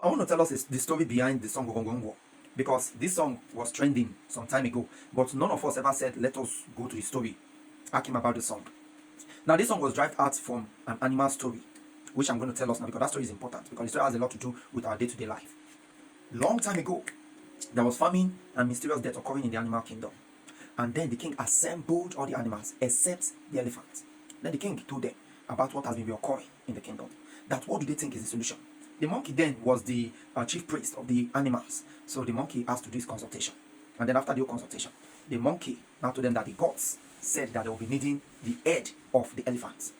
I want to tell us the story behind the song Ogongongo, because this song was trending some time ago, but none of us ever said, let us go to the story, ask him about the song. Now, this song was derived out from an animal story, which I'm going to tell us now, because that story is important, because the story has a lot to do with our day-to-day life. Long time ago, there was famine and mysterious death occurring in the animal kingdom. And then the king assembled all the animals except the elephant. Then the king told them about what has been occurring in the kingdom. That what do they think is the solution? The monkey then was the chief priest of the animals. So the monkey asked to do his consultation. And then after the whole consultation, the monkey now told them that the gods said that they will be needing the head of the elephant.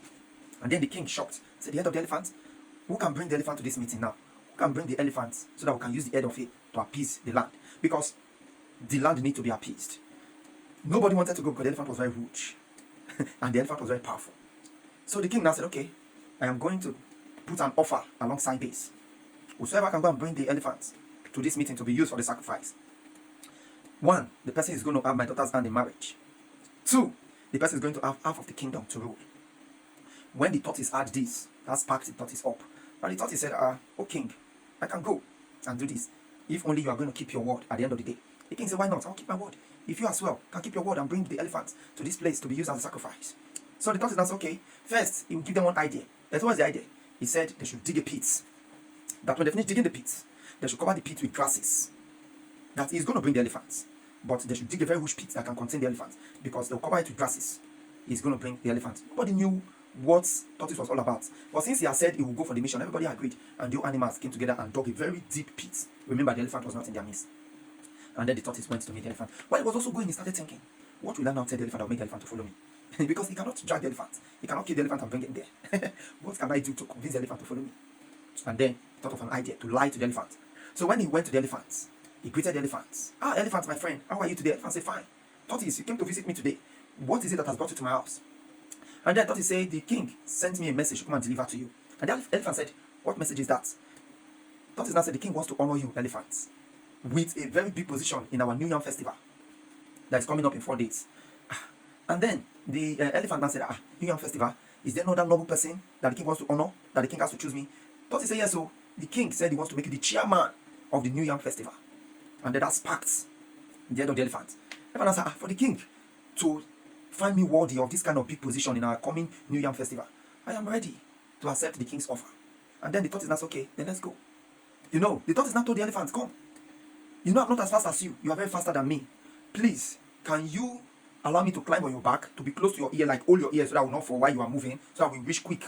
And then the king shocked, said, the head of the elephant? Who can bring the elephant to this meeting now? Who can bring the elephant so that we can use the head of it to appease the land? Because the land needs to be appeased. Nobody wanted to go because the elephant was very huge. And the elephant was very powerful. So the king now said, okay, I am going to put an offer alongside this. Whosoever can go and bring the elephant to this meeting to be used for the sacrifice. 1, the person is going to have my daughter's hand in marriage. 2, the person is going to have half of the kingdom to rule. When the tortoise had this, that sparked the tortoise up. And the tortoise said, oh king, I can go and do this, if only you are going to keep your word at the end of the day. The king said, why not? I'll keep my word. If you as well can keep your word and bring the elephant to this place to be used as a sacrifice. So the tortoise said, okay, first he will give them one idea. That was the idea. He said they should dig a pit. That when they finish digging the pit, they should cover the pit with grasses. That he's going to bring the elephants. But they should dig a very huge pit that can contain the elephant. Because they'll cover it with grasses. He's going to bring the elephant. Nobody knew what tortoise was all about. But since he had said he would go for the mission, everybody agreed. And the animals came together and dug a very deep pit. Remember, the elephant was not in their midst. And then the tortoise went to meet the elephant. While he was also going, he started thinking, what will I now tell the elephant that will make the elephant to follow me? Because he cannot drag the elephant. He cannot kill the elephant and bring it there. What can I do to convince the elephant to follow me? And then he thought of an idea to lie to the elephant. So when he went to the elephants, he greeted the elephants. Elephant, my friend, how are you today? The elephant said, fine. Tortoise, you came to visit me today. What is it that has brought you to my house? And then Tortoise said, the king sent me a message to come and deliver to you. And the elephant said, what message is that? Tortoise now said, the king wants to honor you, elephants, with a very big position in our New Yam festival that is coming up in 4 days. And then the elephant man said, New Yam festival, is there no other noble person that the king wants to honor, that the king has to choose me? Tortoise said, yes, so the king said he wants to make you the chairman of the New Yam festival. And then that sparked the head of the elephant. Elephant said, for the king to find me worthy of this kind of big position in our coming New Yam festival, I am ready to accept the king's offer. And then the tortoise said, okay, then let's go. You know, the tortoise now told the elephant, come. You know, I'm not as fast as you. You are very faster than me. Please, can you allow me to climb on your back, to be close to your ear, like hold your ear so that I will not fall while you are moving, so that we reach quick.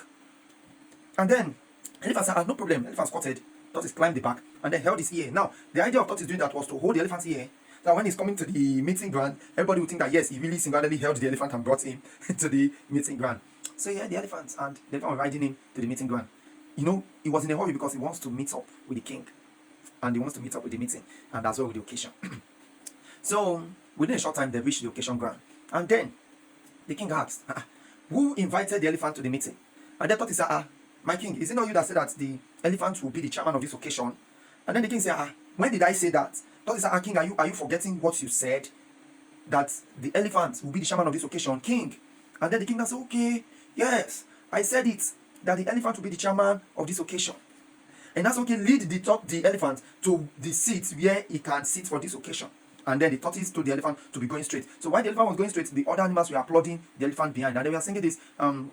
And then, elephant said, no problem. Elephant squatted. Tortoise climbed the back and then held his ear. Now, the idea of tortoise doing that was to hold the elephant's ear. So when he's coming to the meeting ground, everybody would think that, yes, he really single-handedly held the elephant and brought him to the meeting ground. So he had the elephant, and the elephant was riding him to the meeting ground. You know, he was in a hurry because he wants to meet up with the king. And he wants to meet up with the meeting, and as well with the occasion. So within a short time, they reached the occasion ground. And then the king asked, who invited the elephant to the meeting? And they thought he said, my king, is it not you that said that the elephant will be the chairman of this occasion? And then the king said, when did I say that? Thought he said, king, are you forgetting what you said? That the elephant will be the chairman of this occasion, king. And then the king said, okay, yes, I said it, that the elephant will be the chairman of this occasion. And that's okay, lead the elephant to the seat where he can sit for this occasion. And then the tortoise told the elephant to be going straight. So while the elephant was going straight, the other animals were applauding the elephant behind. And they were singing this, so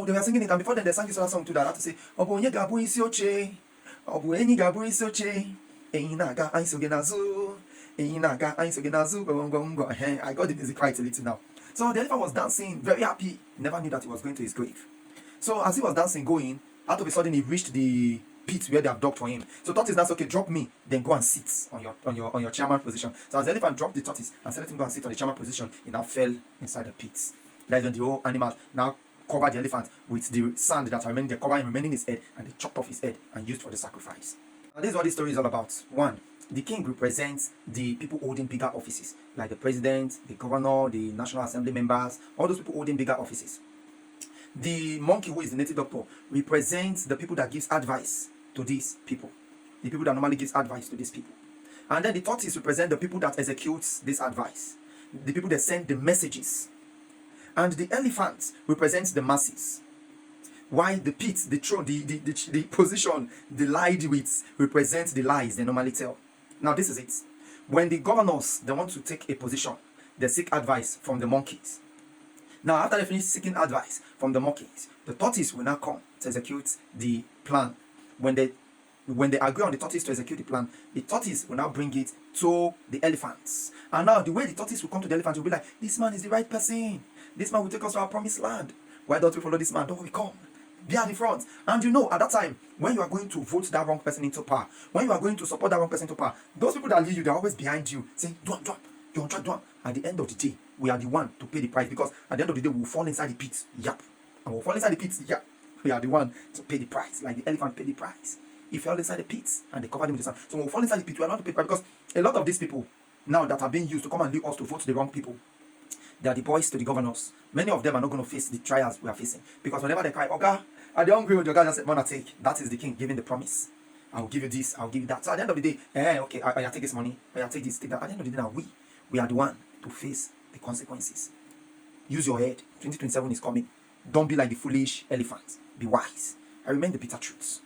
they were singing it, and before then they sang this other song too that had to say, I got the music right a little now. So the elephant was dancing, very happy. He never knew that he was going to his grave. So as he was dancing, going, out of a sudden he reached the pit where they have dug for him. So tortoise now said, okay, drop me, then go and sit on your chairman position. So as the elephant dropped the tortoise and said, let him go and sit on the chairman position, he now fell inside the pit. That is when the whole animal now covered the elephant with the sand that remained there, covering remaining his head, and they chopped off his head and used for the sacrifice. And this is what this story is all about. 1, the king represents the people holding bigger offices, like the president, the governor, the National Assembly members, all those people holding bigger offices. The monkey, who is the native doctor, represents the people that gives advice to these people, the people that normally gives advice to these people. And then the tortoise represent the people that executes this advice, the people that send the messages. And the elephant represents the masses, While the pit, the throne, the position they lied with represents the lies they normally tell. Now, this is it. When the governors they want to take a position, they seek advice from the monkeys. Now, after they finish seeking advice from the monkeys, the tortoise will now come to execute the plan. When they agree on the tortoise to execute the plan, the tortoise will now bring it to the elephants. And now the way the tortoise will come to the elephants will be like, this man is the right person. This man will take us to our promised land. Why don't we follow this man? Don't we come? Be at the front. And you know, at that time, when you are going to vote that wrong person into power, when you are going to support that wrong person into power, those people that lead you, they're always behind you, saying, do it. You're on track, do it. At the end of the day, we are the one to pay the price, because at the end of the day, we'll fall inside the pit. Yep. And we'll fall inside the pit. Yep. We are the one to pay the price, like the elephant paid the price. He fell inside the pit and they covered him with the sand. So when we fall inside the pit, we are not to pay the price, because a lot of these people now that are being used to come and lead us to vote the wrong people, they are the boys to the governors. Many of them are not going to face the trials we are facing, because whenever they cry, "Oga, are they hungry?" With your guys, just say, "Man, I take." That is the king giving the promise. I will give you this. I will give you that. So at the end of the day, okay, I take this money. I take this, take that. At the end of the day, now we are the one to face the consequences. Use your head. 2027 is coming. Don't be like the foolish elephants. Be wise. I remain the bitter truths.